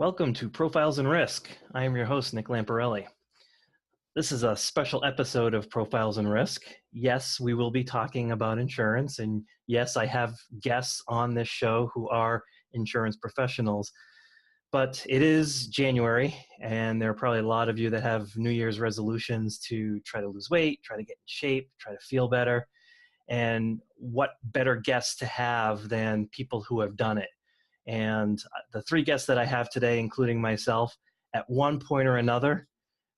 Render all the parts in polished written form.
Welcome to Profiles in Risk. I am your host, Nick Lamparelli. This is a special episode of Profiles in Risk. Yes, we will be talking about insurance, and yes, I have guests on this show who are insurance professionals, but it is January, and there are probably a lot of you that have New Year's resolutions to try to lose weight, try to get in shape, try to feel better, and what better guests to have than people who have done it. And the three guests that I have today, including myself, at one point or another,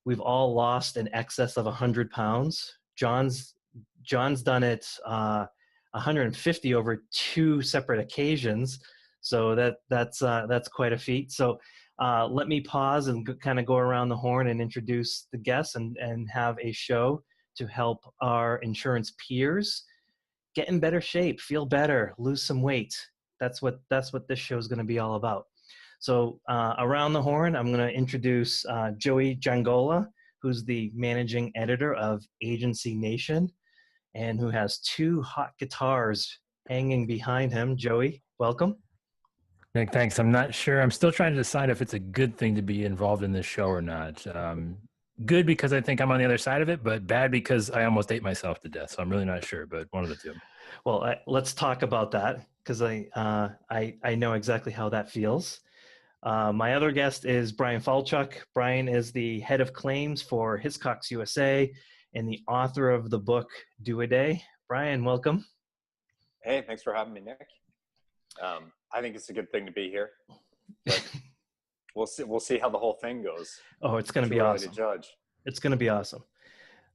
we've all lost in excess of 100 pounds. John's done it 150 over two separate occasions, so that's quite a feat. So let me pause and kind of go around the horn and introduce the guests and have a show to help our insurance peers get in better shape, feel better, lose some weight. That's what this show is going to be all about. So around the horn, I'm going to introduce Joey Giangola, who's the managing editor of Agency Nation and who has two hot guitars hanging behind him. Joey, welcome. Nick, thanks. I'm not sure. I'm still trying to decide if it's a good thing to be involved in this show or not. Good because I think I'm on the other side of it, but bad because I almost ate myself to death. So I'm really not sure, but one of the two. Well, let's talk about that because I know exactly how that feels. My other guest is Bryan Falchuk. Bryan is the head of claims for Hiscox USA and the author of the book Do a Day. Bryan, welcome. Hey, thanks for having me, Nick. I think it's a good thing to be here, but we'll see how the whole thing goes. Oh, it's going to be awesome. To judge. It's going to be awesome.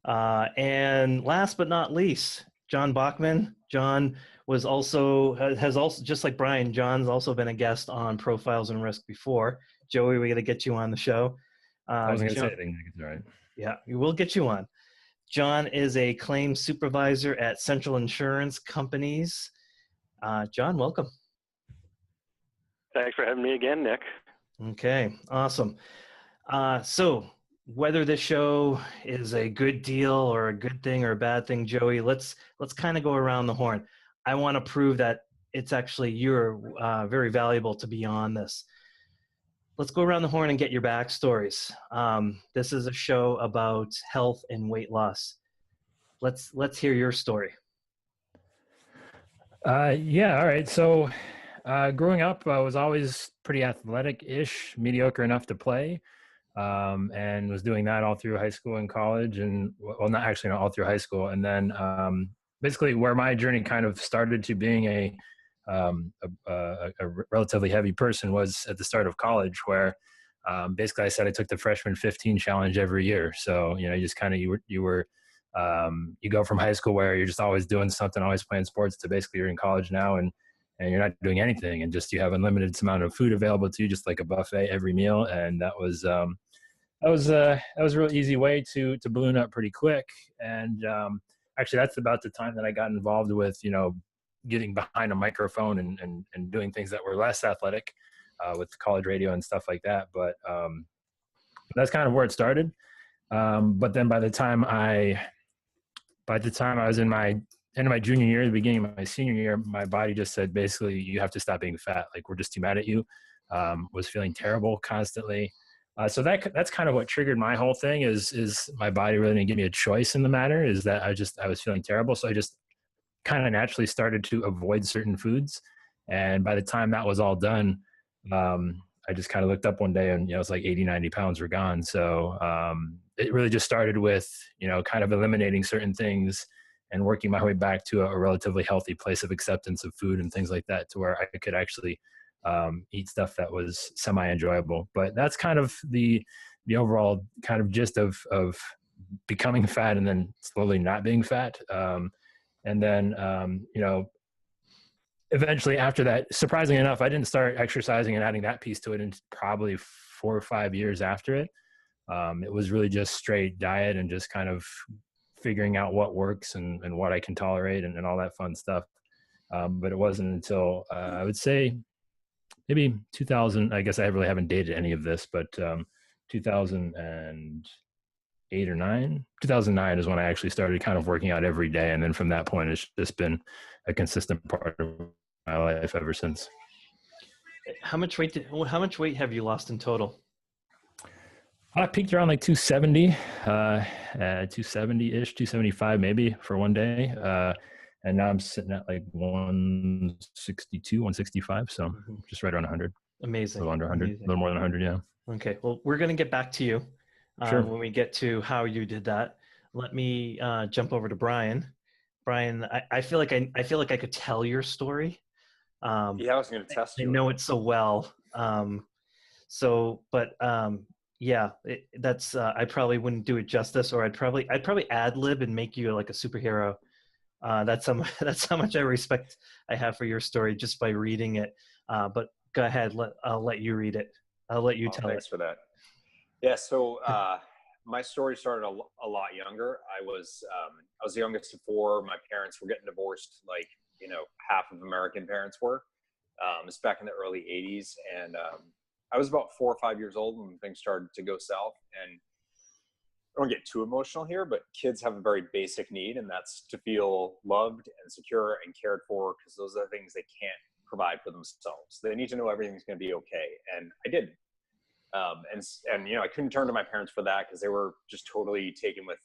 And last but not least, John Bachmann. John has also, just like Bryan, John's also been a guest on Profiles in Risk before. Joey, we got to get you on the show. I wasn't going to say anything. It's all right. Yeah, we will get you on. John is a claims supervisor at Central Insurance Companies. John, welcome. Thanks for having me again, Nick. Okay, awesome. So whether this show is a good deal or a good thing or a bad thing, Joey, let's kind of go around the horn. I want to prove that it's actually you're very valuable to be on this. Let's go around the horn and get your backstories. This is a show about health and weight loss. Let's hear your story. Yeah, all right. So growing up, I was always pretty athletic-ish, mediocre enough to play. And was doing that all through high school and college, and not all through high school. And then basically where my journey kind of started to being a relatively heavy person was at the start of college, where basically I said I took the freshman 15 challenge every year. So, you just kind of, you go from high school where you're just always doing something, always playing sports, to basically you're in college now and you're not doing anything, and just you have unlimited amount of food available to you, just like a buffet every meal. And that was a real easy way to balloon up pretty quick. And actually, that's about the time that I got involved with, getting behind a microphone and doing things that were less athletic with college radio and stuff like that. But that's kind of where it started. But then by the time I was in my end of my junior year, the beginning of my senior year, my body just said, basically, you have to stop being fat. Like, we're just too mad at you. Was feeling terrible constantly. So that's kind of what triggered my whole thing is my body really didn't give me a choice in the matter, is that I was feeling terrible. So I just kind of naturally started to avoid certain foods. And by the time that was all done, I just kind of looked up one day and, it's like 80, 90 pounds were gone. So it really just started with, kind of eliminating certain things and working my way back to a relatively healthy place of acceptance of food and things like that, to where I could actually eat stuff that was semi-enjoyable. But that's kind of the overall kind of gist of becoming fat and then slowly not being fat. And then, eventually after that, surprisingly enough, I didn't start exercising and adding that piece to it until probably 4 or 5 years after it. It was really just straight diet and just kind of figuring out what works and what I can tolerate and all that fun stuff. But it wasn't until I would say maybe 2000, I guess I really haven't dated any of this, but 2008 or 9, 2009 is when I actually started kind of working out every day. And then from that point, it's just been a consistent part of my life ever since. How much weight have you lost in total? I peaked around like 270, 270-ish, 275 maybe for one day. And now I'm sitting at like 162, 165. So just right around 100. Amazing. A little under 100, a little more than 100, yeah. Okay. Well, we're going to get back to you Sure. when we get to how you did that. Let me jump over to Bryan. Bryan, I feel like I could tell your story. Yeah, I was going to test you. I know it so well. Yeah, that's I probably wouldn't do it justice, or I'd probably ad lib and make you like a superhero. That's how much I respect I have for your story just by reading it. But go ahead, I'll let you read it. I'll let you tell Thanks it. for that. Yeah, so my story started a lot younger. I was the youngest of four. My parents were getting divorced, like half of American parents were. It's back in the early '80s, and I was about 4 or 5 years old when things started to go south. And I don't get too emotional here, but kids have a very basic need, and that's to feel loved and secure and cared for, because those are the things they can't provide for themselves. They need to know everything's going to be okay, and I didn't. And I couldn't turn to my parents for that, because they were just totally taken with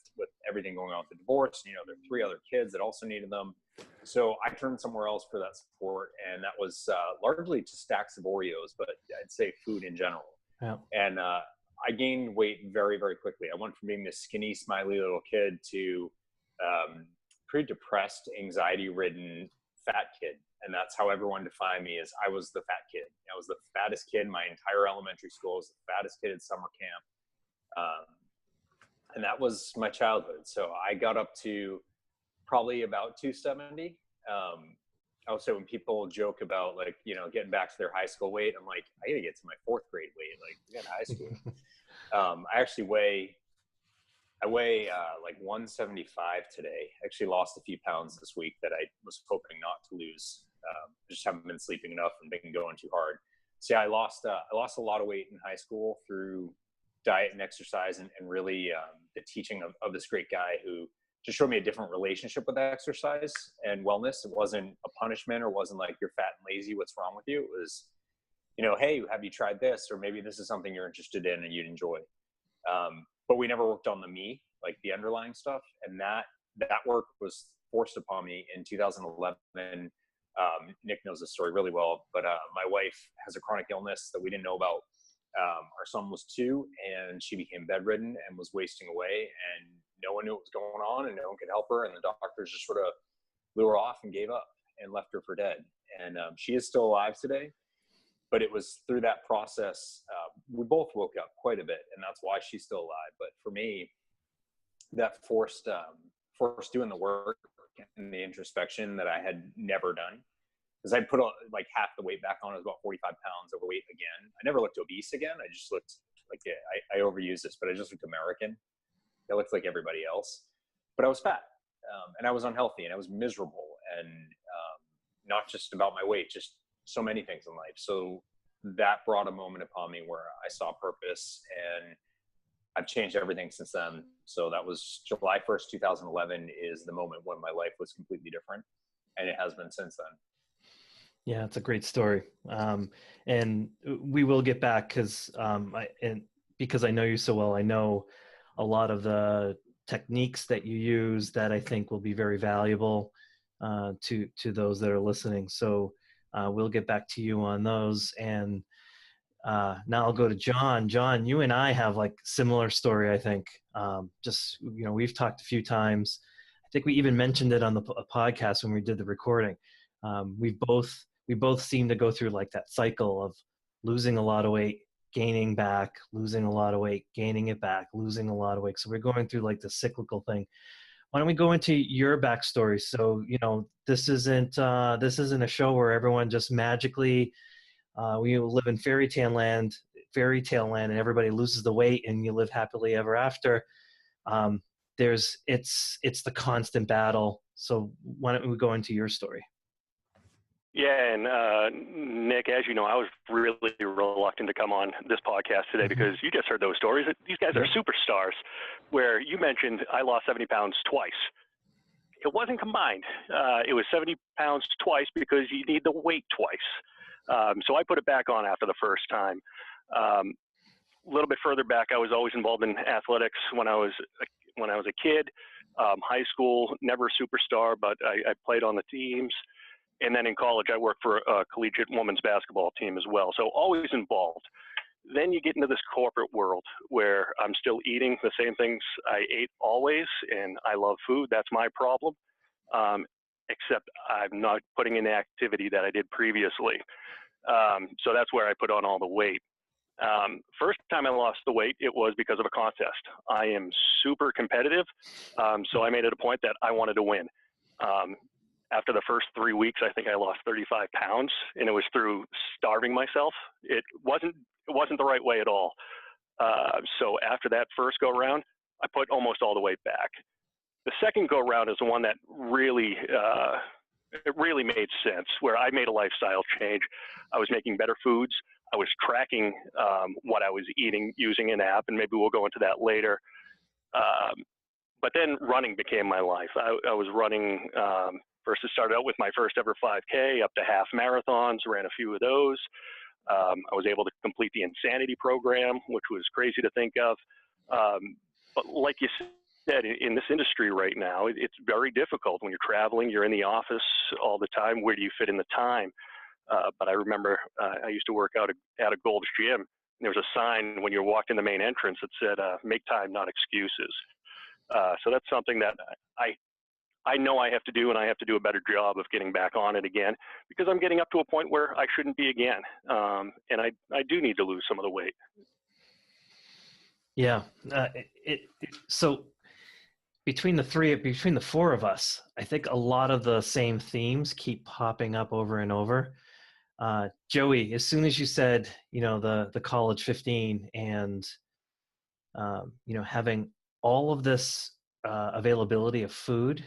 everything going on with the divorce. There are 3 other kids that also needed them. So I turned somewhere else for that support, and that was largely to stacks of Oreos, but I'd say food in general. Yeah. And I gained weight very, very quickly. I went from being this skinny, smiley little kid to pretty depressed, anxiety-ridden fat kid. And that's how everyone defined me, as I was the fat kid. I was the fattest kid in my entire elementary school. I was the fattest kid at summer camp. And that was my childhood. So I got up to probably about 270. I would say when people joke about getting back to their high school weight, I'm like, I gotta get to my 4th grade weight. Like, we got high school. I actually weigh like 175 today. I actually lost a few pounds this week that I was hoping not to lose. Just haven't been sleeping enough and been going too hard. So yeah, I lost a lot of weight in high school through diet and exercise, and really the teaching of this great guy who just showed me a different relationship with exercise and wellness. It wasn't a punishment, or wasn't like, you're fat and lazy, what's wrong with you? It was, hey, have you tried this? Or maybe this is something you're interested in and you'd enjoy. But we never worked on the me, like the underlying stuff. And that work was forced upon me in 2011. Nick knows this story really well, but my wife has a chronic illness that we didn't know about. Our son was 2, and she became bedridden and was wasting away, and no one knew what was going on, and no one could help her. And the doctors just sort of blew her off and gave up and left her for dead. And she is still alive today. But it was through that process, we both woke up quite a bit, and that's why she's still alive. But for me, that forced doing the work and the introspection that I had never done. Because I put like half the weight back on. I was about 45 pounds overweight again. I never looked obese again. I just looked like, I overuse this, but I just looked American. I looked like everybody else. But I was fat, and I was unhealthy, and I was miserable, and not just about my weight, just so many things in life. So that brought a moment upon me where I saw purpose, and I've changed everything since then. So that was July 1st, 2011 is the moment when my life was completely different, and it has been since then. Yeah, it's a great story. And we will get back because I know you so well, I know a lot of the techniques that you use that I think will be very valuable to those that are listening. So we'll get back to you on those. And now I'll go to John. John, you and I have like similar story, I think. We've talked a few times. I think we even mentioned it on the podcast when we did the recording. We both seem to go through like that cycle of losing a lot of weight, gaining back, losing a lot of weight, gaining it back, losing a lot of weight. So we're going through like the cyclical thing. Why don't we go into your backstory? So, this isn't a show where everyone just magically, we live in fairy tale land, and everybody loses the weight and you live happily ever after. It's the constant battle. So why don't we go into your story? Yeah, and Nick, as you know, I was really reluctant to come on this podcast today because you just heard those stories. These guys are superstars, where you mentioned I lost 70 pounds twice. It wasn't combined. It was 70 pounds twice because you need the weight twice. So I put it back on after the first time. A little bit further back, I was always involved in athletics when I was a kid. High school, never a superstar, but I played on the teams. And then in college, I worked for a collegiate women's basketball team as well. So always involved. Then you get into this corporate world where I'm still eating the same things I ate always, and I love food. That's my problem. Except I'm not putting in the activity that I did previously. So that's where I put on all the weight. First time I lost the weight, it was because of a contest. I am super competitive, so I made it a point that I wanted to win. After the first 3 weeks, I think I lost 35 pounds, and it was through starving myself. It wasn't the right way at all. So after that first go round, I put almost all the weight back. The second go round is the one that really made sense, where I made a lifestyle change. I was making better foods. I was tracking what I was eating using an app, and maybe we'll go into that later. But then running became my life. I was running, first it started out with my first ever 5K, up to half marathons, ran a few of those. I was able to complete the Insanity program, which was crazy to think of. But like you said, in this industry right now, it's very difficult when you're traveling, you're in the office all the time. Where do you fit in the time? But I remember I used to work out at a Gold's Gym. And there was a sign when you walked in the main entrance that said, make time, not excuses. So that's something that I know I have to do, and I have to do a better job of getting back on it again, because I'm getting up to a point where I shouldn't be again. And I do need to lose some of the weight. Yeah. So between the four of us, I think a lot of the same themes keep popping up over and over. Joey, as soon as you said, the college 15 and, having all of this availability of food,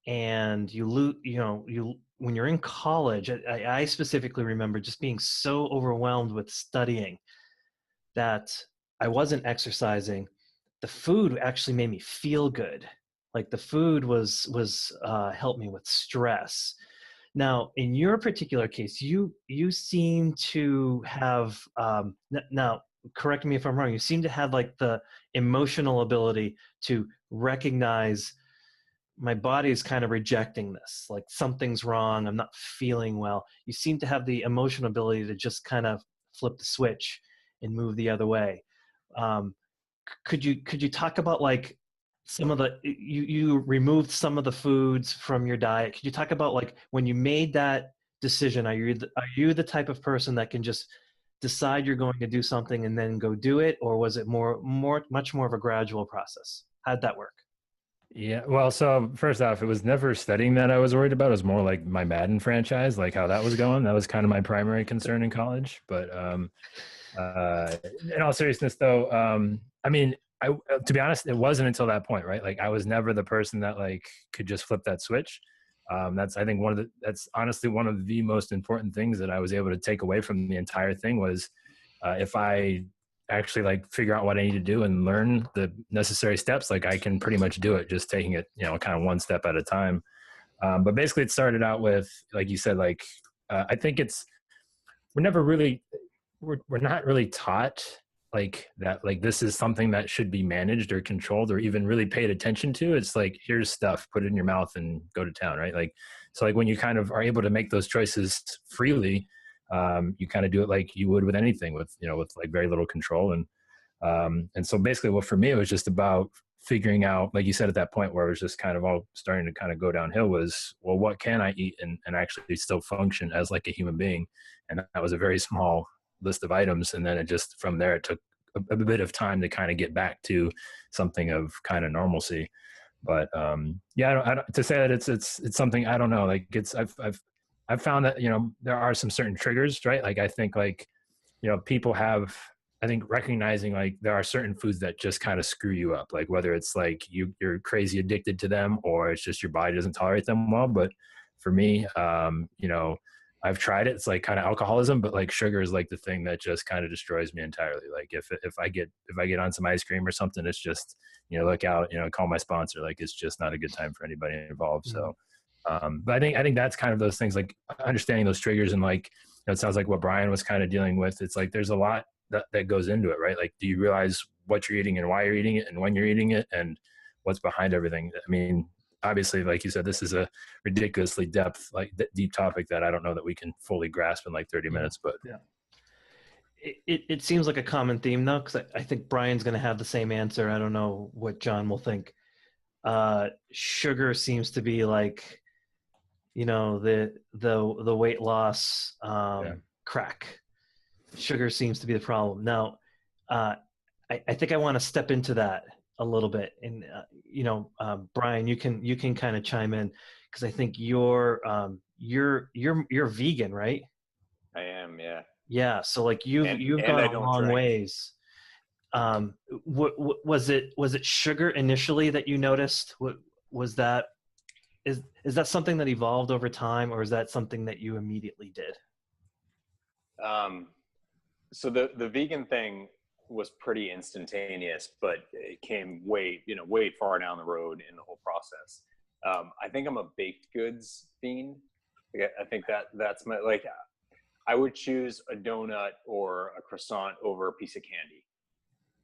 and when you're in college, I specifically remember just being so overwhelmed with studying that I wasn't exercising. The food actually made me feel good. Like the food was helped me with stress. Now, in your particular case, you seem to have, now correct me if I'm wrong, you seem to have like the emotional ability to recognize my body is kind of rejecting this, like something's wrong, I'm not feeling well. You seem to have the emotional ability to just kind of flip the switch and move the other way. Could you talk about like some of the, you removed some of the foods from your diet. Could you talk about like when you made that decision, are you the type of person that can just decide you're going to do something and then go do it? Or was it much more of a gradual process? How'd that work? Yeah, well, so first off, it was never studying that I was worried about. It was more like my Madden franchise, like how that was going. That was kind of my primary concern in college. But in all seriousness, though, I mean, to be honest, it wasn't until that point, right? Like I was never the person that like could just flip that switch. That's, I think that's honestly one of the most important things that I was able to take away from the entire thing was if I actually like figure out what I need to do and learn the necessary steps, like I can pretty much do it, just taking it, kind of one step at a time. But basically it started out with, like you said, like, I think we're not really taught like that, like this is something that should be managed or controlled or even really paid attention to. It's like, here's stuff, put it in your mouth and go to town. Right. Like, so like when you kind of are able to make those choices freely, you kind of do it like you would with anything with like very little control. And so basically what for me, it was just about figuring out, like you said, at that point where it was just kind of all starting to kind of go downhill was, well, what can I eat and actually still function as like a human being? And that was a very small list of items. And then it just, from there, it took a bit of time to kind of get back to something of kind of normalcy. But yeah, I don't to say that it's something, I don't know, like I've found that, there are some certain triggers, right? Like I think like, people have, I think recognizing like there are certain foods that just kind of screw you up, like whether it's like you're crazy addicted to them or it's just your body doesn't tolerate them well. But for me, I've tried it. It's like kind of alcoholism, but like sugar is like the thing that just kind of destroys me entirely. Like if I get on some ice cream or something, it's just, look out, call my sponsor. Like it's just not a good time for anybody involved. So, but I think that's kind of those things, like understanding those triggers and like, it sounds like what Bryan was kind of dealing with. It's like, there's a lot that goes into it, right? Like, do you realize what you're eating and why you're eating it and when you're eating it and what's behind everything? I mean, obviously, like you said, this is a ridiculously deep topic that I don't know that we can fully grasp in like 30 minutes, but yeah. It seems like a common theme though, because I think Bryan's going to have the same answer. I don't know what John will think. Sugar seems to be like, the weight loss crack. Sugar seems to be the problem. Now, I think I want to step into that a little bit, and Bryan, you can kind of chime in, because I think you're vegan, right? I am, yeah. Yeah, so like you've gone a long ways. Was it sugar initially that you noticed? What was that? Is that something that evolved over time, or is that something that you immediately did? So the vegan thing was pretty instantaneous, but it came way far down the road in the whole process. I think I'm a baked goods fiend. I think that's my, like, I would choose a donut or a croissant over a piece of candy.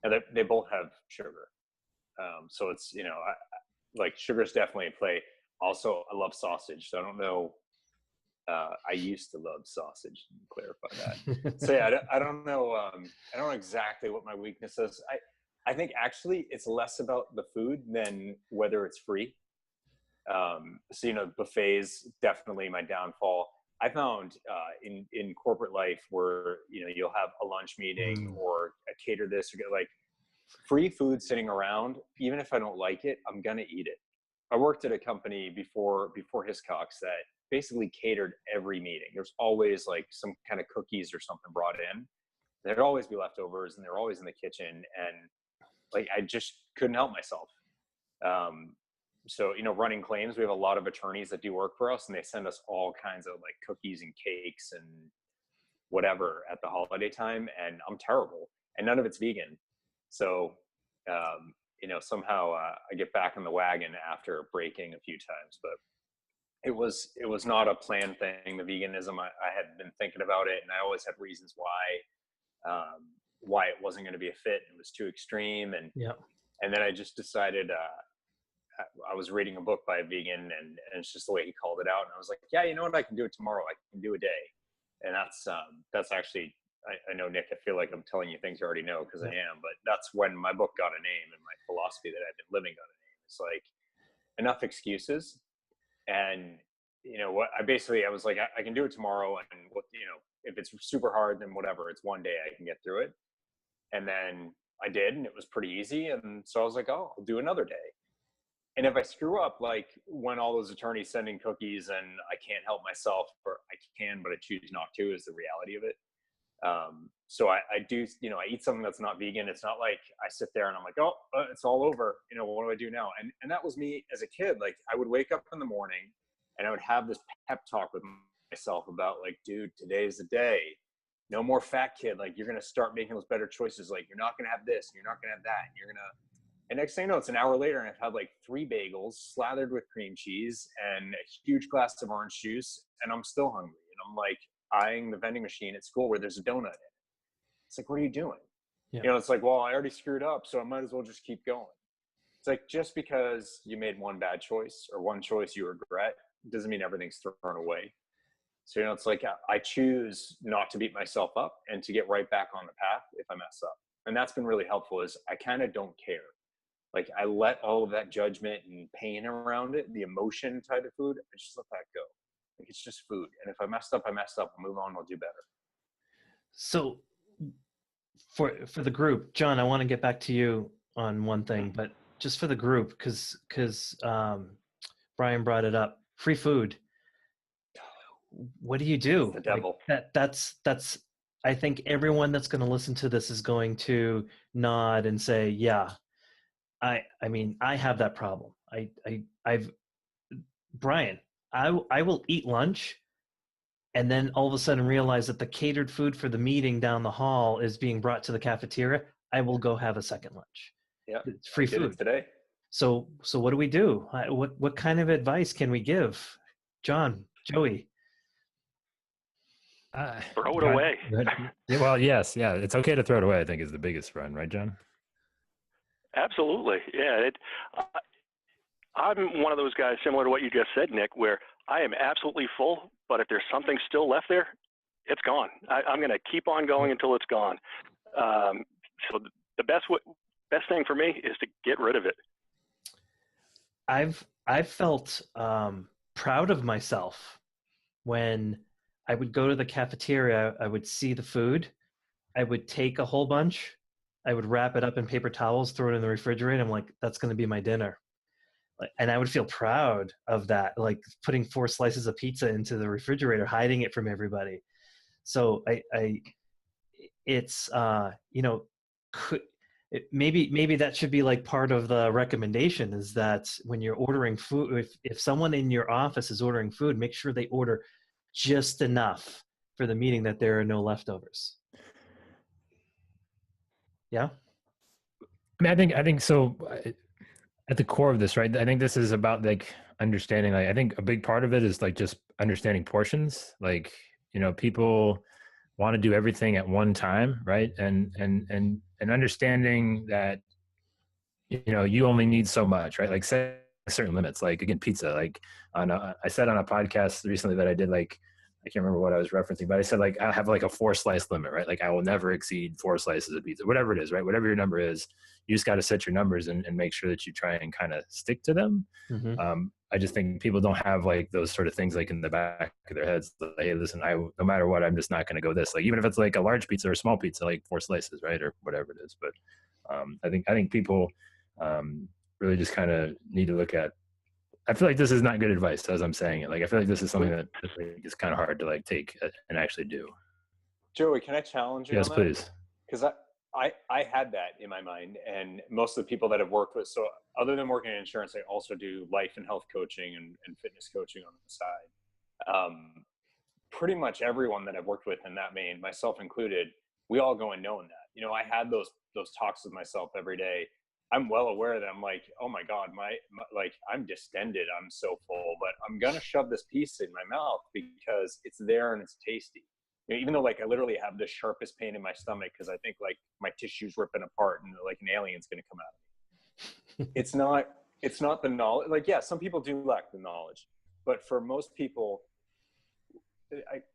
And they both have sugar. So it's, like sugar's definitely a play. Also, I love sausage. So I don't know. I used to love sausage, to clarify that. So yeah, I don't know. I don't know exactly what my weakness is. I think actually it's less about the food than whether it's free. So, buffets, definitely my downfall. I found in corporate life where, you'll have a lunch meeting or a cater this or like free food sitting around, even if I don't like it, I'm going to eat it. I worked at a company before Hiscox that basically catered every meeting. There's always like some kind of cookies or something brought in. There'd always be leftovers and they're always in the kitchen. And like, I just couldn't help myself. So, running claims, we have a lot of attorneys that do work for us, and they send us all kinds of like cookies and cakes and whatever at the holiday time. And I'm terrible, and none of it's vegan. So, somehow I get back in the wagon after breaking a few times, but it was not a planned thing. The veganism, I had been thinking about it, and I always had reasons why it wasn't going to be a fit. It was too extreme. And then I just decided, I was reading a book by a vegan, and it's just the way he called it out. And I was like, yeah, you know what? I can do it tomorrow. I can do a day. And that's actually, I know, Nick, I feel like I'm telling you things you already know, because I am, but that's when my book got a name, and my philosophy that I've been living got a name. It's like, enough excuses. And, I was like, I can do it tomorrow. And if it's super hard, then whatever, it's one day I can get through it. And then I did, and it was pretty easy. And so I was like, oh, I'll do another day. And if I screw up, like when all those attorneys sending cookies and I can't help myself, or I can, but I choose not to, is the reality of it. So I do, I eat something that's not vegan. It's not like I sit there and I'm like, oh, it's all over. What do I do now? And that was me as a kid. Like, I would wake up in the morning and I would have this pep talk with myself about like, dude, today's the day. No more fat kid. Like, you're going to start making those better choices. Like, you're not going to have this, and you're not going to have that. And next thing you know, it's an hour later, and I've had like 3 bagels slathered with cream cheese and a huge glass of orange juice, and I'm still hungry. And I'm like eyeing the vending machine at school where there's a donut in it. It's like, what are you doing? Yeah. It's like, well, I already screwed up, so I might as well just keep going. It's like, just because you made one bad choice or one choice you regret doesn't mean everything's thrown away. So, it's like, I choose not to beat myself up and to get right back on the path if I mess up. And that's been really helpful, is I kind of don't care. Like, I let all of that judgment and pain around it, the emotion tied to food, I just let that go. Like, it's just food. And if I messed up, I messed up. I'll move on. I'll do better. So for the group, John, I want to get back to you on one thing, but just for the group, because Bryan brought it up, free food. What do you do? It's the devil. Like, that's, I think everyone that's going to listen to this is going to nod and say, yeah, I mean, I have that problem. Bryan, I will eat lunch and then all of a sudden realize that the catered food for the meeting down the hall is being brought to the cafeteria. I will go have a second lunch. Yeah. It's free food today. So what do we do? What kind of advice can we give? John, Joey? Throw it John, away. yeah, well, yes, yeah, it's okay to throw it away, I think, is the biggest run, right, John? Absolutely. Yeah. I'm one of those guys, similar to what you just said, Nick, where I am absolutely full, but if there's something still left there, it's gone. I'm going to keep on going until it's gone. So the best thing for me is to get rid of it. I've felt proud of myself when I would go to the cafeteria. I would see the food. I would take a whole bunch. I would wrap it up in paper towels, throw it in the refrigerator. I'm like, that's going to be my dinner. And I would feel proud of that, like putting 4 slices of pizza into the refrigerator, hiding it from everybody. So it's maybe that should be like part of the recommendation, is that when you're ordering food, if someone in your office is ordering food, make sure they order just enough for the meeting that there are no leftovers. Yeah. I mean, I think so. At the core of this, right? I think this is about like understanding. Like, I think a big part of it is like just understanding portions. Like, people want to do everything at one time, right? And understanding that you only need so much, right? Like, set certain limits. Like, again, pizza. Like, I said on a podcast recently that I did, like, I can't remember what I was referencing, but I said, like, I have like a 4-slice limit, right? Like, I will never exceed 4 slices of pizza, whatever it is, right? Whatever your number is, you just got to set your numbers and make sure that you try and kind of stick to them. Mm-hmm. I just think people don't have like those sort of things like in the back of their heads. Like, hey, listen, no matter what, I'm just not going to go this. Like, even if it's like a large pizza or a small pizza, like 4 slices, right, or whatever it is. But I think people really just kind of need to look at. I feel like this is not good advice as I'm saying it. Like, I feel like this is something that is kind of hard to like take and actually do. Joey, can I challenge you? Yes, on that? please. Because I had that in my mind, and most of the people that I've worked with. So other than working in insurance, I also do life and health coaching and fitness coaching on the side. Pretty much everyone that I've worked with in that vein, myself included, we all go in knowing that. I had those talks with myself every day. I'm well aware that I'm like, oh my God, my like I'm distended. I'm so full, but I'm going to shove this piece in my mouth because it's there and it's tasty. Even though like I literally have the sharpest pain in my stomach because I think like my tissue's ripping apart and like an alien's going to come out of me. It's not the knowledge. Like, yeah, some people do lack the knowledge, but for most people,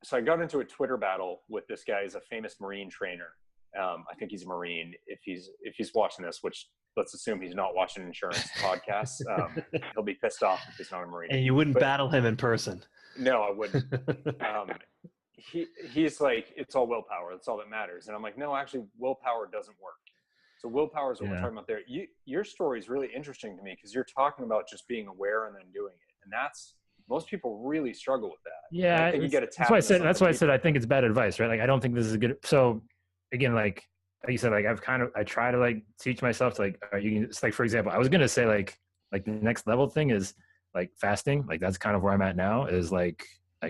so I got into a Twitter battle with this guy. He's a famous Marine trainer. I think he's a Marine. If he's watching this, which let's assume he's not watching insurance podcasts, he'll be pissed off if he's not a Marine. And you wouldn't battle him in person. No, I wouldn't. He's like, it's all willpower. That's all that matters. And I'm like, no, actually, willpower doesn't work. So willpower is what we're talking about there. Your story is really interesting to me because you're talking about just being aware and then doing it, and that's. Most people really struggle with that. Yeah, I think you get a tap. That's why I said I think it's bad advice, right? Like, I don't think this is good. So again, like you said, like I try to like teach myself to like, it's like, for example, I was gonna say like the next level thing is like fasting. Like, that's kind of where I'm at now. Is like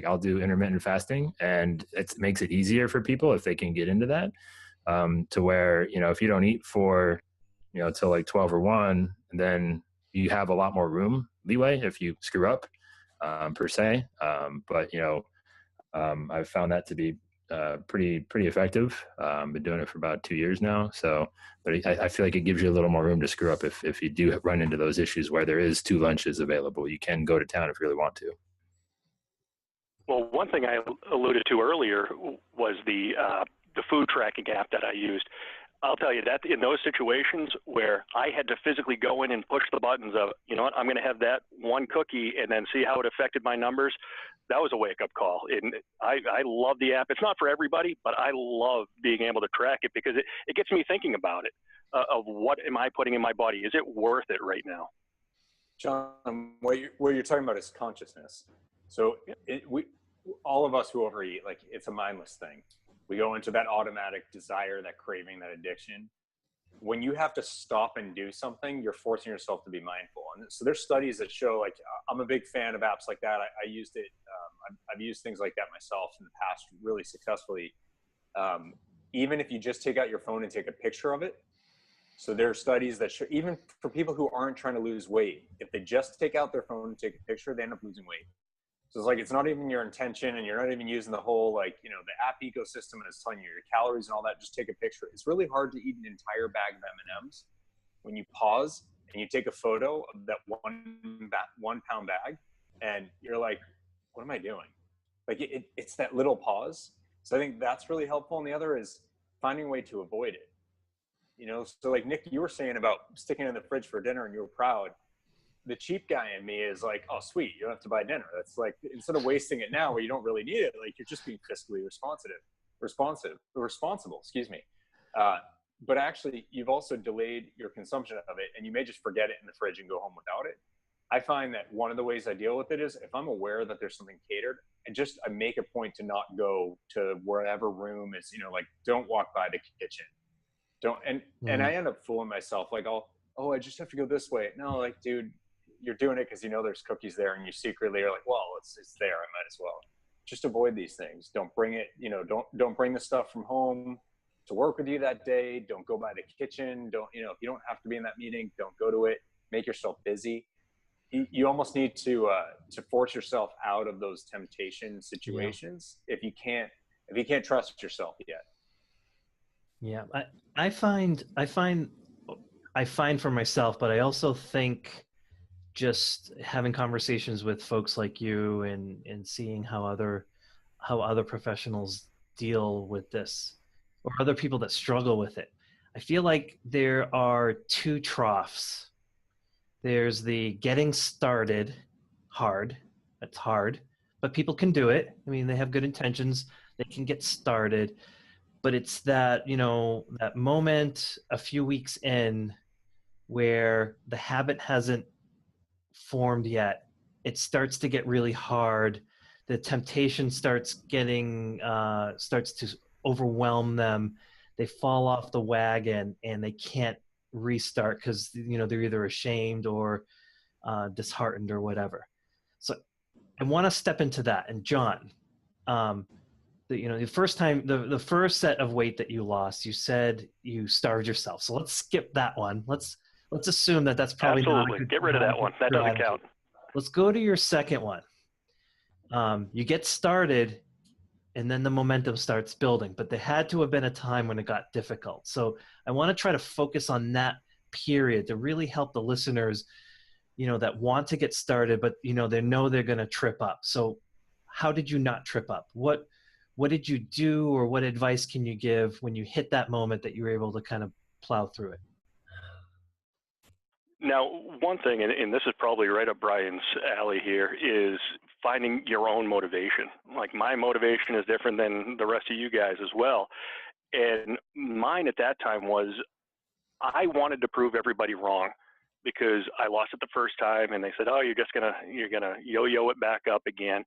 I'll do intermittent fasting, and it makes it easier for people if they can get into that. To where if you don't eat for till like 12 or 1, then you have a lot more leeway if you screw up. Per se, but I've found that to be pretty effective. Been doing it for about 2 years now, but I feel like it gives you a little more room to screw up if you do run into those issues where there is 2 lunches available. You can go to town if you really want to. Well, one thing I alluded to earlier was the food tracking app that I used. I'll tell you that in those situations where I had to physically go in and push the buttons of, you know what, I'm going to have that one cookie and then see how it affected my numbers, that was a wake-up call. And I love the app. It's not for everybody, but I love being able to track it because it gets me thinking about it, of what am I putting in my body? Is it worth it right now? John, what you're talking about is consciousness. So all of us who overeat, like, it's a mindless thing. We go into that automatic desire, that craving, that addiction. When you have to stop and do something, you're forcing yourself to be mindful. And so there's studies that show, like, I'm a big fan of apps like that. I used it. I've used things like that myself in the past really successfully. Even if you just take out your phone and take a picture of it. So there are studies that show, even for people who aren't trying to lose weight, if they just take out their phone and take a picture, they end up losing weight. So it's like, it's not even your intention, and you're not even using the whole, like, the app ecosystem and it's telling you your calories and all that. Just take a picture. It's really hard to eat an entire bag of M&Ms when you pause and you take a photo of that 1 pound bag, and you're like, what am I doing? Like, it's that little pause. So I think that's really helpful. And the other is finding a way to avoid it. So like Nick, you were saying about sticking it in the fridge for dinner and you were proud. The cheap guy in me is like, oh, sweet, you don't have to buy dinner. That's like, instead of wasting it now where you don't really need it, like, you're just being fiscally responsible, excuse me. But actually, you've also delayed your consumption of it, and you may just forget it in the fridge and go home without it. I find that one of the ways I deal with it is, if I'm aware that there's something catered, I make a point to not go to wherever room is, like, don't walk by the kitchen. And I end up fooling myself. Like, I just have to go this way. No, like, dude, you're doing it because there's cookies there, and you secretly are like, well, it's there, I might as well. Just avoid these things. Don't bring it, don't bring the stuff from home to work with you that day. Don't go by the kitchen. Don't, if you don't have to be in that meeting, don't go to it. Make yourself busy. You almost need to force yourself out of those temptation situations if you can't trust yourself yet. Yeah, I find for myself, but I also think just having conversations with folks like you and seeing how other professionals deal with this, or other people that struggle with it. I feel like there are two troughs. There's the getting started hard. That's hard, but people can do it. I mean, they have good intentions. They can get started, but it's that, that moment a few weeks in where the habit hasn't formed yet. It starts to get really hard. The temptation starts to overwhelm them. They fall off the wagon and they can't restart because they're either ashamed or disheartened or whatever. So I want to step into that. And John, the first time, the first set of weight that you lost, you said you starved yourself. So let's skip that one. Let's assume that that's probably absolutely not get rid of that one. That doesn't count. Let's go to your second one. You get started, and then the momentum starts building. But there had to have been a time when it got difficult. So I want to try to focus on that period to really help the listeners, that want to get started, but they know they're going to trip up. So how did you not trip up? What did you do, or what advice can you give when you hit that moment that you were able to kind of plow through it? Now, one thing, and this is probably right up Bryan's alley here, is finding your own motivation. Like, my motivation is different than the rest of you guys as well. And mine at that time was, I wanted to prove everybody wrong, because I lost it the first time and they said, oh, you're gonna yo-yo it back up again.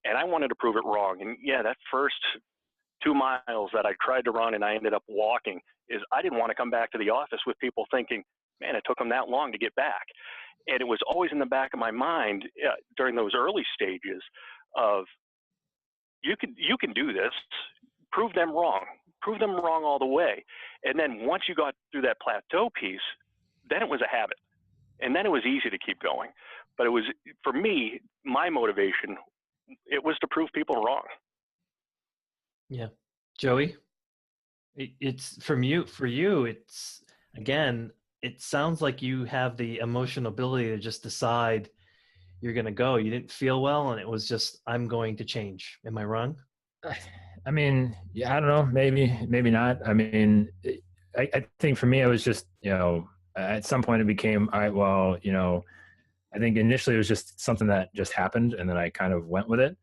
And I wanted to prove it wrong. And yeah, that first 2 miles that I tried to run and I ended up walking, is I didn't want to come back to the office with people thinking, man, it took them that long to get back. And it was always in the back of my mind during those early stages of, you can do this, prove them wrong all the way. And then once you got through that plateau piece, then it was a habit. And then it was easy to keep going. But it was, for me, my motivation, it was to prove people wrong. Yeah. Joey, it's for you, it's, again, it sounds like you have the emotional ability to just decide you're going to go. You didn't feel well, and it was just, I'm going to change. Am I wrong? I mean, yeah, I don't know. Maybe not. I mean, I think for me, it was just, at some point it became, all right, well, I think initially it was just something that just happened, and then I kind of went with it.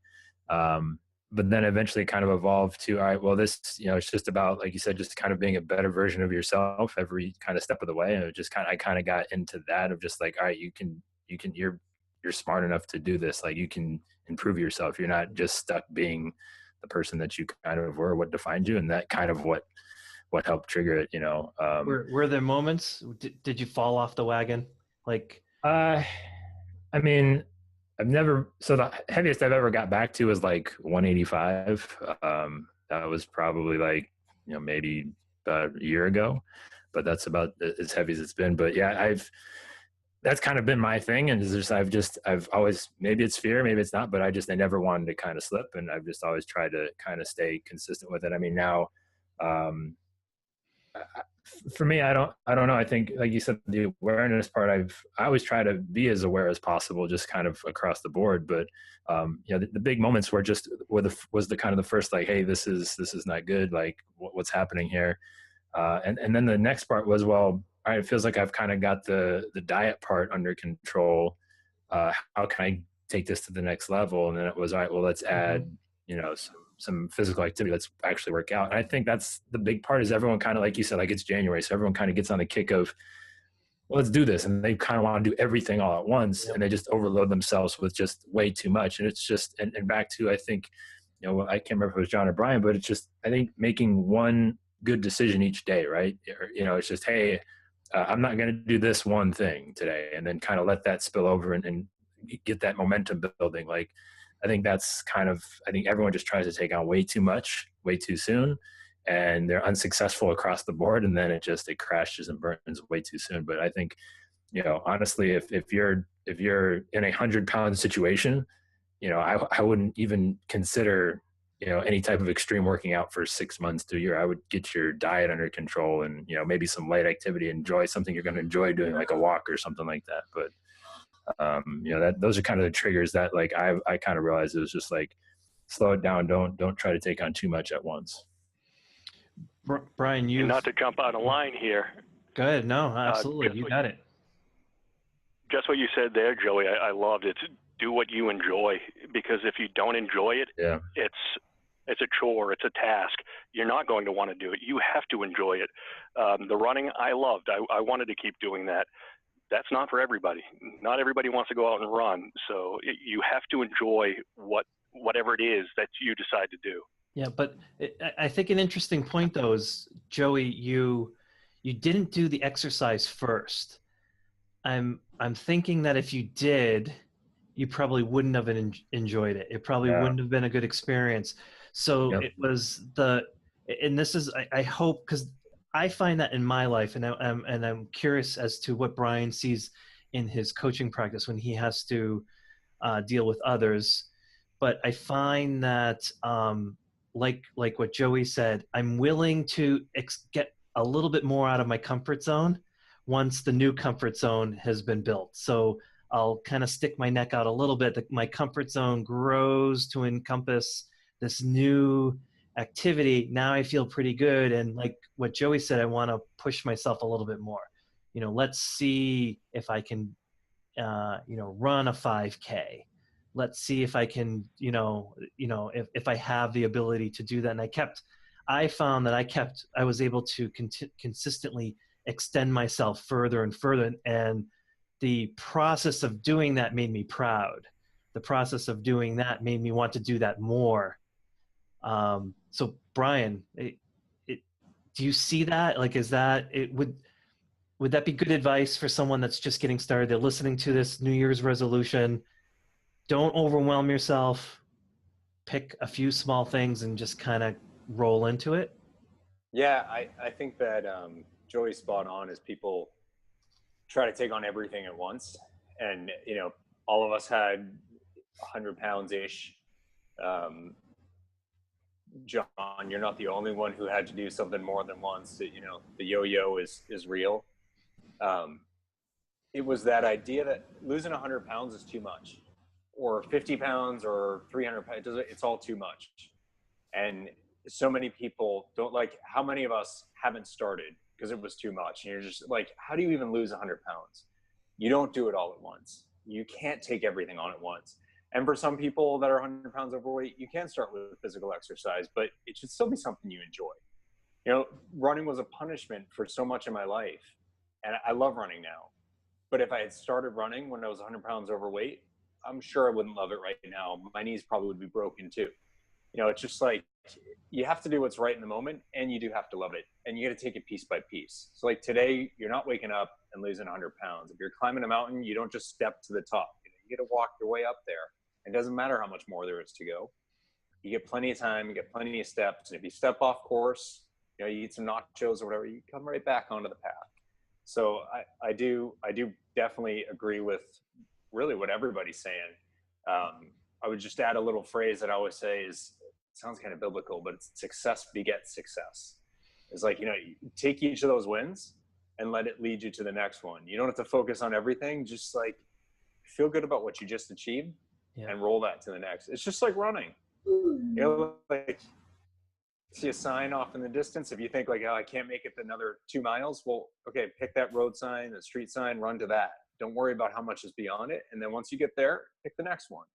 But then eventually it kind of evolved to, all right, well, this, it's just about, like you said, just kind of being a better version of yourself every kind of step of the way. And it just I kind of got into that of just like, all right, you're smart enough to do this. Like, you can improve yourself. You're not just stuck being the person that you kind of were, what defined you. And that kind of what helped trigger it, Were there moments, did you fall off the wagon? Like, I mean, so the heaviest I've ever got back to was like 185. That was probably like, maybe about a year ago, but that's about as heavy as it's been. But yeah, that's kind of been my thing. And I've always, maybe it's fear, maybe it's not, but I never wanted to kind of slip. And I've just always tried to kind of stay consistent with it. I mean, now, for me, I don't know. I think, like you said, the awareness part, I always try to be as aware as possible, just kind of across the board. But, the big moments was the kind of the first, like, hey, this is not good. Like what's happening here. And then the next part was, well, all right, it feels like I've kind of got the diet part under control. How can I take this to the next level? And then it was, all right, well, let's add, some physical activity. Let's actually work out. And I think that's the big part, is everyone kind of, like you said, like it's January. So everyone kind of gets on the kick of, well, let's do this. And they kind of want to do everything all at once. And they just overload themselves with just way too much. And it's just, and back to, I think, I can't remember if it was John or Brian, but it's just, I think making one good decision each day, right? Or, it's just, hey, I'm not going to do this one thing today, and then kind of let that spill over and get that momentum building. Like, I think that's I think everyone just tries to take on way too much, way too soon, and they're unsuccessful across the board. And then it crashes and burns way too soon. But I think, honestly, if you're in a 100-pound situation, I wouldn't even consider, any type of extreme working out for 6 months to a year. I would get your diet under control and, maybe some light activity, enjoy something you're going to enjoy doing, like a walk or something like that. But, those are kind of the triggers that, like, I kind of realized it was just like, slow it down. Don't try to take on too much at once. Brian, and not to jump out of line here. Go ahead. No, absolutely. You got it. Just what you said there, Joey, I loved it. Do what you enjoy, because if you don't enjoy it, it's a chore, it's a task. You're not going to want to do it. You have to enjoy it. The running, I loved. I wanted to keep doing that. That's not for everybody. Not everybody wants to go out and run. So you have to enjoy whatever it is that you decide to do. Yeah, but I think an interesting point, though, is, Joey, you didn't do the exercise first. I'm thinking that if you did, you probably wouldn't have enjoyed it. It probably wouldn't have been a good experience. So it was and this is, I hope, because I find that in my life, and I'm curious as to what Brian sees in his coaching practice when he has to deal with others. But I find that, like what Joey said, I'm willing to get a little bit more out of my comfort zone once the new comfort zone has been built. So I'll kind of stick my neck out a little bit. My comfort zone grows to encompass this new activity. Now I feel pretty good. And like what Joey said, I want to push myself a little bit more. Let's see if I can, run a 5K. Let's see if I can, if I have the ability to do that. And I found that I was able to consistently extend myself further and further. And the process of doing that made me proud. The process of doing that made me want to do that more. So Brian, do you see that? Like, would that be good advice for someone that's just getting started? They're listening to this New Year's resolution. Don't overwhelm yourself. Pick a few small things and just kind of roll into it. Yeah, I think that Joey's spot on. Is people try to take on everything at once, and all of us had 100 pounds ish. John, you're not the only one who had to do something more than once. The yo-yo is real. It was that idea that losing 100 pounds is too much, or 50 pounds or 300 pounds. It's all too much. And so many people don't, like, how many of us haven't started because it was too much? And you're just like, how do you even lose 100 pounds? You don't do it all at once. You can't take everything on at once. And for some people that are 100 pounds overweight, you can start with physical exercise, but it should still be something you enjoy. Running was a punishment for so much of my life, and I love running now. But if I had started running when I was 100 pounds overweight, I'm sure I wouldn't love it right now. My knees probably would be broken too. It's just like, you have to do what's right in the moment, and you do have to love it, and you got to take it piece by piece. So like today, you're not waking up and losing 100 pounds. If you're climbing a mountain, you don't just step to the top. You got to walk your way up there. It doesn't matter how much more there is to go. You get plenty of time, you get plenty of steps. And if you step off course, you eat some nachos or whatever, you come right back onto the path. So I do definitely agree with really what everybody's saying. I would just add a little phrase that I always say is, it sounds kind of biblical, but it's success begets success. It's like, you take each of those wins and let it lead you to the next one. You don't have to focus on everything. Just like feel good about what you just achieved and roll that to the next. It's just like running. Like see a sign off in the distance. If you think like, oh, I can't make it another 2 miles. Well, okay, pick that road sign, the street sign, run to that. Don't worry about how much is beyond it. And then once you get there, pick the next one.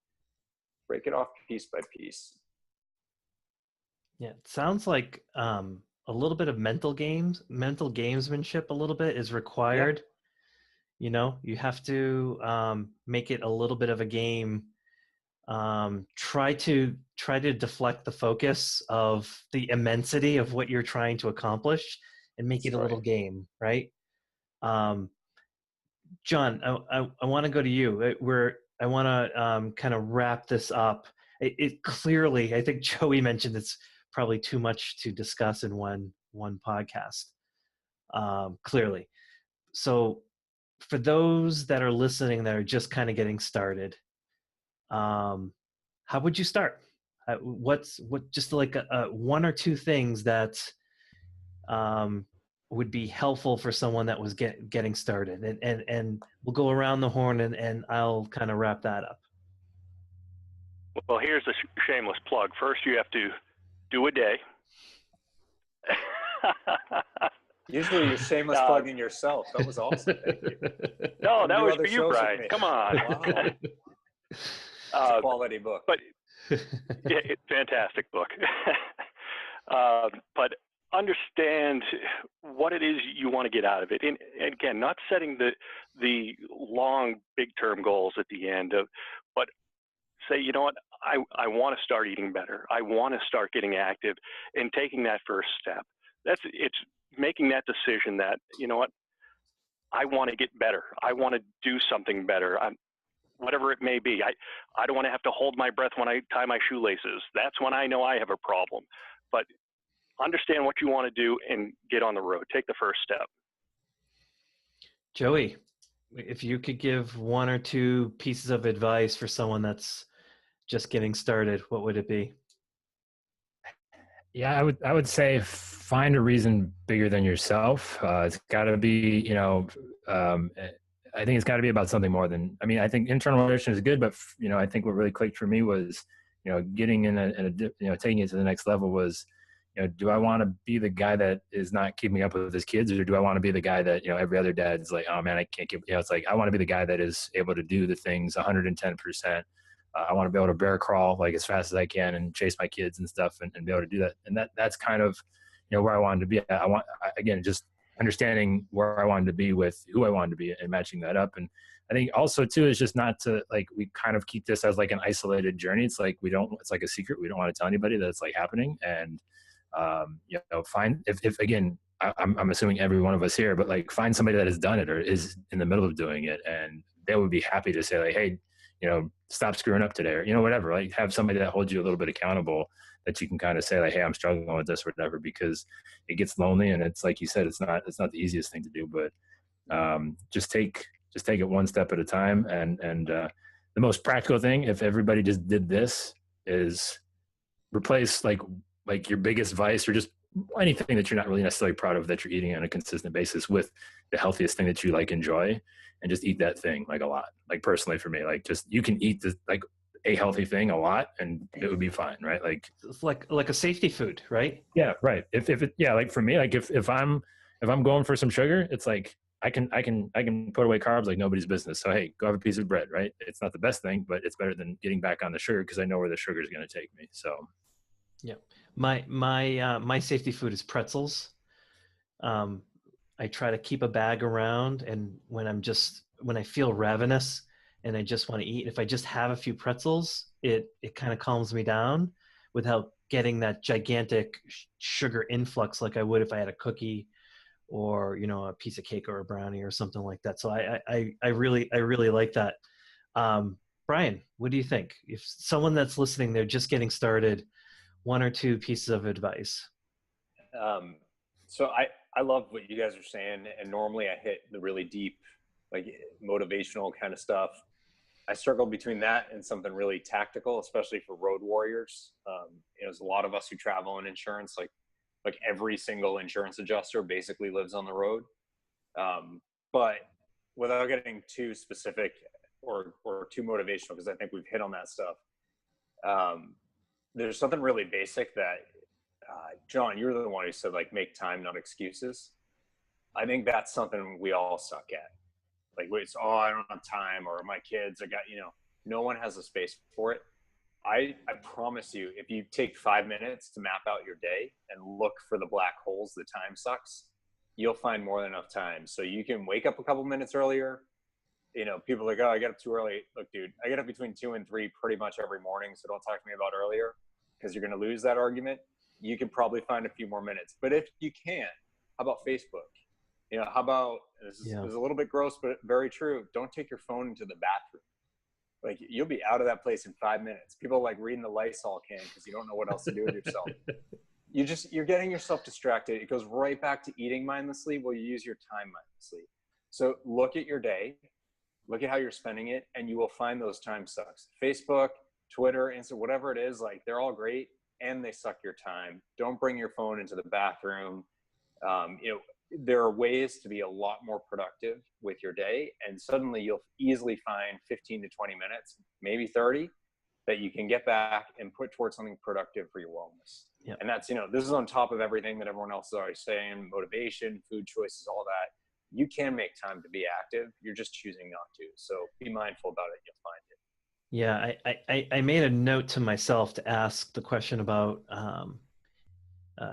Break it off piece by piece. Yeah, it sounds like a little bit of mental gamesmanship a little bit is required. Yeah. You have to make it a little bit of a game. Try to deflect the focus of the immensity of what you're trying to accomplish and make it a little game, right? John, I want to go to you. I want to kind of wrap this up. It clearly, I think Joey mentioned it's probably too much to discuss in one podcast. Clearly, so for those that are listening that are just kind of getting started, how would you start? What just like one or two things that would be helpful for someone that was getting started, and we'll go around the horn and I'll kind of wrap that up. Well, here's a shameless plug. First, you have to do a day. Usually you're shameless plugging yourself. That was awesome. Thank you. No, that was for you, Bryan. Come on. Wow. Quality book. But yeah, fantastic book. But understand what it is you want to get out of it. And again, not setting the long, big-term goals at the end, but say, you know what, I want to start eating better. I want to start getting active and taking that first step. It's making that decision that, you know what, I want to get better. I want to do something better. Whatever it may be. I don't want to have to hold my breath when I tie my shoelaces. That's when I know I have a problem. But understand what you want to do and get on the road. Take the first step. Joey, if you could give one or two pieces of advice for someone that's just getting started, what would it be? Yeah, I would say find a reason bigger than yourself. It's got to be, I think it's got to be about something more than, I think internal motivation is good, but I think what really clicked for me was, getting taking it to the next level was, do I want to be the guy that is not keeping up with his kids, or do I want to be the guy that, every other dad's like, oh man, I can't keep, it's like, I want to be the guy that is able to do the things 110%. I want to be able to bear crawl like as fast as I can and chase my kids and stuff and be able to do that. And that's kind of, where I wanted to be. Again, just understanding where I wanted to be with who I wanted to be and matching that up. And I think also too, is just not to we kind of keep this as like an isolated journey. It's like, it's like a secret. We don't want to tell anybody that it's like happening. And, find if again, I'm assuming every one of us here, but find somebody that has done it or is in the middle of doing it. And they would be happy to say like, hey, stop screwing up today, or, whatever, have somebody that holds you a little bit accountable that you can kind of say like, hey, I'm struggling with this or whatever, because it gets lonely. And it's like you said, it's not the easiest thing to do, but just take it one step at a time. And the most practical thing, if everybody just did this, is replace like your biggest vice or just anything that you're not really necessarily proud of that you're eating on a consistent basis with the healthiest thing that you enjoy, and just eat that thing a lot. Personally for me, just you can eat this a healthy thing a lot and it would be fine, right? It's like a safety food, right? Yeah, right. If for me, if I'm going for some sugar, it's like I can put away carbs like nobody's business. So hey, go have a piece of bread, right? It's not the best thing, but it's better than getting back on the sugar because I know where the sugar is going to take me. So yeah, my safety food is pretzels. I try to keep a bag around, and when I feel ravenous and I just want to eat, if I just have a few pretzels, it kind of calms me down without getting that gigantic sugar influx like I would if I had a cookie or, a piece of cake or a brownie or something like that. So I really like that. Bryan, what do you think? If someone that's listening, they're just getting started, one or two pieces of advice. So I love what you guys are saying. And normally I hit the really deep, like motivational kind of stuff. I struggle between that and something really tactical, especially for road warriors. There's a lot of us who travel in insurance, like every single insurance adjuster basically lives on the road. But without getting too specific or too motivational, because I think we've hit on that stuff. There's something really basic that, John, you're the one who said, like, make time, not excuses. I think that's something we all suck at. Like, it's, oh, I don't have time, or my kids, no one has a space for it. I promise you, if you take 5 minutes to map out your day and look for the black holes, the time sucks, you'll find more than enough time. So you can wake up a couple minutes earlier. People are like, oh, I get up too early. Look, dude, I get up between 2 and 3 pretty much every morning. So don't talk to me about earlier, because you're going to lose that argument. You can probably find a few more minutes. But if you can't, how about Facebook? How about, this is a little bit gross, but very true. Don't take your phone into the bathroom. Like, you'll be out of that place in 5 minutes. People like reading the Lysol can because you don't know what else to do with yourself. You're getting yourself distracted. It goes right back to eating mindlessly. Well, you use your time mindlessly. So look at your day, look at how you're spending it, and you will find those time sucks. Facebook, Twitter, Insta, whatever it is, like, they're all great and they suck your time. Don't bring your phone into the bathroom. There are ways to be a lot more productive with your day, and suddenly you'll easily find 15 to 20 minutes, maybe 30, that you can get back and put towards something productive for your wellness. Yep. And that's, this is on top of everything that everyone else is already saying, motivation, food choices, all that. You can make time to be active. You're just choosing not to. So be mindful about it. You'll find it. Yeah, I made a note to myself to ask the question about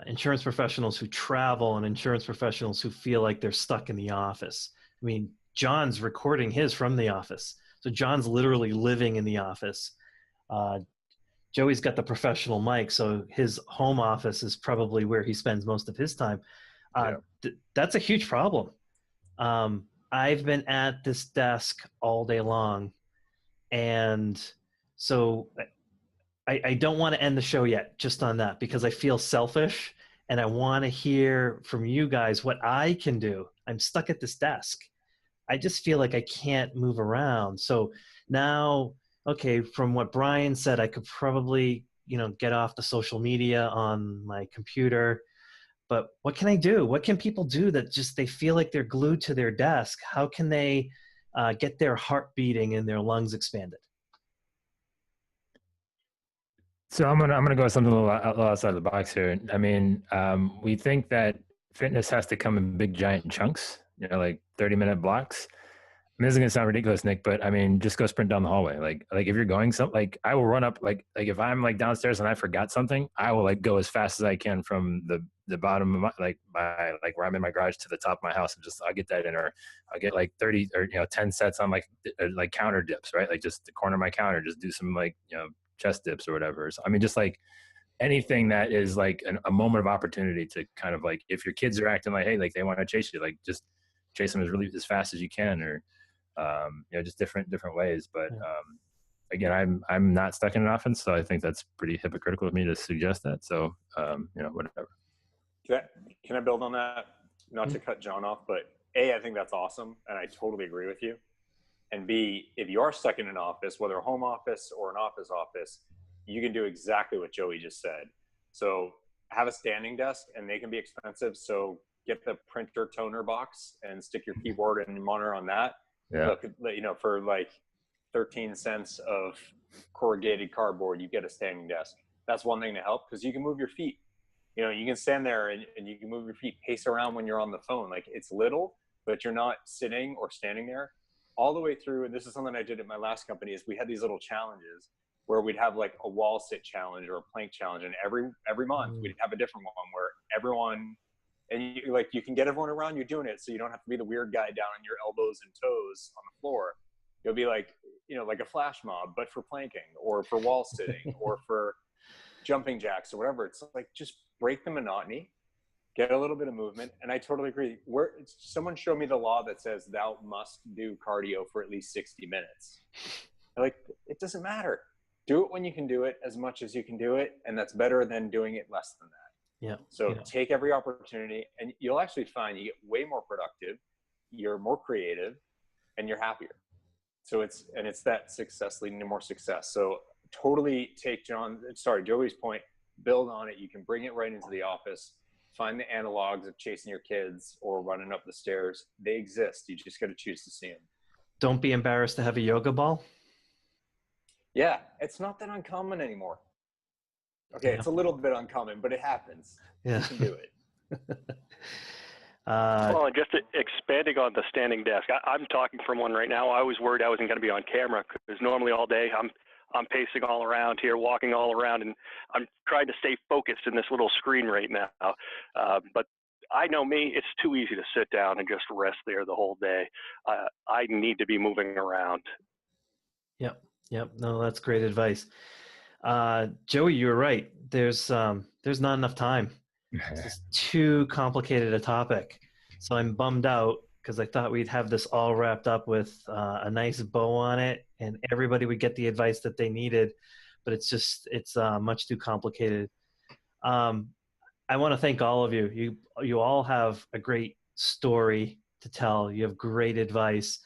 insurance professionals who travel and insurance professionals who feel like they're stuck in the office. I mean, John's recording his from the office. So John's literally living in the office. Joey's got the professional mic, so his home office is probably where he spends most of his time. That's a huge problem. I've been at this desk all day long, and so I don't want to end the show yet just on that, because I feel selfish and I want to hear from you guys what I can do. I'm stuck at this desk. I just feel like I can't move around. So now, okay, from what Bryan said, I could probably, get off the social media on my computer, but what can I do? What can people do that just, they feel like they're glued to their desk? How can they get their heart beating and their lungs expanded? So I'm gonna go something a little outside of the box here. I mean, we think that fitness has to come in big giant chunks, like 30-minute blocks. I mean, this is gonna sound ridiculous, Nick, but I mean, just go sprint down the hallway. Like if you're going like I will run up, like if I'm like downstairs and I forgot something, I will like go as fast as I can from the bottom of my where I'm in my garage to the top of my house, and just I'll get that in, or I'll get like 30 or 10 sets on like counter dips, right? Like just the corner of my counter, just do some chest dips or whatever. So, I mean, just like anything that is like a moment of opportunity to kind of like, if your kids are acting like, hey, like they want to chase you, like just chase them as fast as you can, or just different ways. But again, I'm not stuck in an offense, so I think that's pretty hypocritical of me to suggest that. So whatever. Can I build on that? Not to cut John off, but A, I think that's awesome, and I totally agree with you. And B, if you are stuck in an office, whether a home office or an office, you can do exactly what Joey just said. So have a standing desk, and they can be expensive. So get the printer toner box and stick your keyboard and your monitor on that. Yeah. For like 13 cents of corrugated cardboard, you get a standing desk. That's one thing to help, because you can move your feet. You can stand there and you can move your feet, pace around when you're on the phone. Like, it's little, but you're not sitting or standing there all the way through. And this is something I did at my last company, is we had these little challenges where we'd have like a wall sit challenge or a plank challenge. And every month we'd have a different one where everyone, and you can get everyone around you doing it. So you don't have to be the weird guy down on your elbows and toes on the floor. You'll be like, like a flash mob, but for planking or for wall sitting or for jumping jacks or whatever. It's like, just break the monotony, get a little bit of movement. And I totally agree. Someone showed me the law that says thou must do cardio for at least 60 minutes. Like, it doesn't matter. Do it when you can do it, as much as you can do it. And that's better than doing it less than that. Yeah. So Yeah. take every opportunity, and you'll actually find you get way more productive, you're more creative, and you're happier. So it's that success leading to more success. So totally take Joey's point, build on it. You can bring it right into the office. Find the analogs of chasing your kids or running up the stairs. They exist. You just got to choose to see them. Don't be embarrassed to have a yoga ball. Yeah, it's not that uncommon anymore. Okay, Yeah. it's a little bit uncommon, but it happens. Yeah. You can do it. Well, and just expanding on the standing desk, I'm talking from one right now. I was worried I wasn't going to be on camera because normally all day I'm pacing all around here, walking all around, and I'm trying to stay focused in this little screen right now. But I know me, it's too easy to sit down and just rest there the whole day. I need to be moving around. Yep. No, that's great advice. Joey, you were right. There's not enough time. This is too complicated a topic. So I'm bummed out because I thought we'd have this all wrapped up with a nice bow on it and everybody would get the advice that they needed, but it's much too complicated. I want to thank all of you. You all have a great story to tell. You have great advice.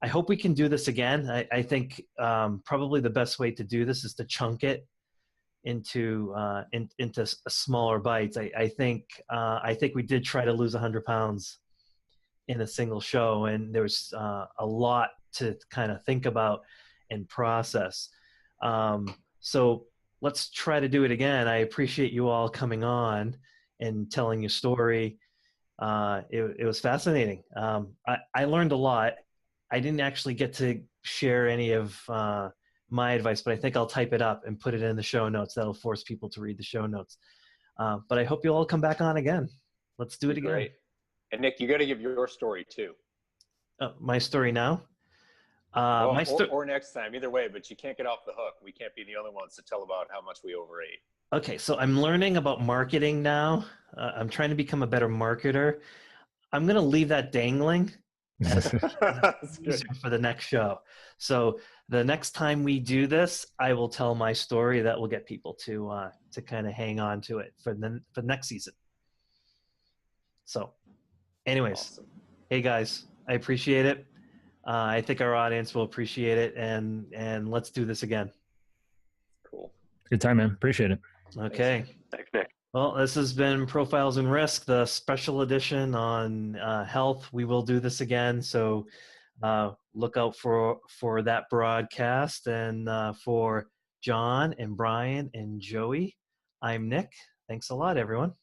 I hope we can do this again. I think probably the best way to do this is to chunk it into smaller bites. I think we did try to lose 100 pounds in a single show, and there was a lot to kind of think about and process. So let's try to do it again. I appreciate you all coming on and telling your story. It was fascinating. I learned a lot. I didn't actually get to share any of my advice, but I think I'll type it up and put it in the show notes. That'll force people to read the show notes. But I hope you'll all come back on again. Let's do it again. Great. And Nick, you got to give your story too. My story now? Or next time, either way, but you can't get off the hook. We can't be the only ones to tell about how much we overate. Okay, so I'm learning about marketing now. I'm trying to become a better marketer. I'm going to leave that dangling for the next show. So the next time we do this, I will tell my story. That will get people to kind of hang on to it for next season. So anyways, awesome. Hey guys, I appreciate it. I think our audience will appreciate it, and let's do this again. Cool. Good time, man. Appreciate it. Okay. Thanks, Nick. Well, this has been Profiles in Risk, the special edition on health. We will do this again, so look out for that broadcast. And for John and Bryan and Joey, I'm Nick. Thanks a lot, everyone.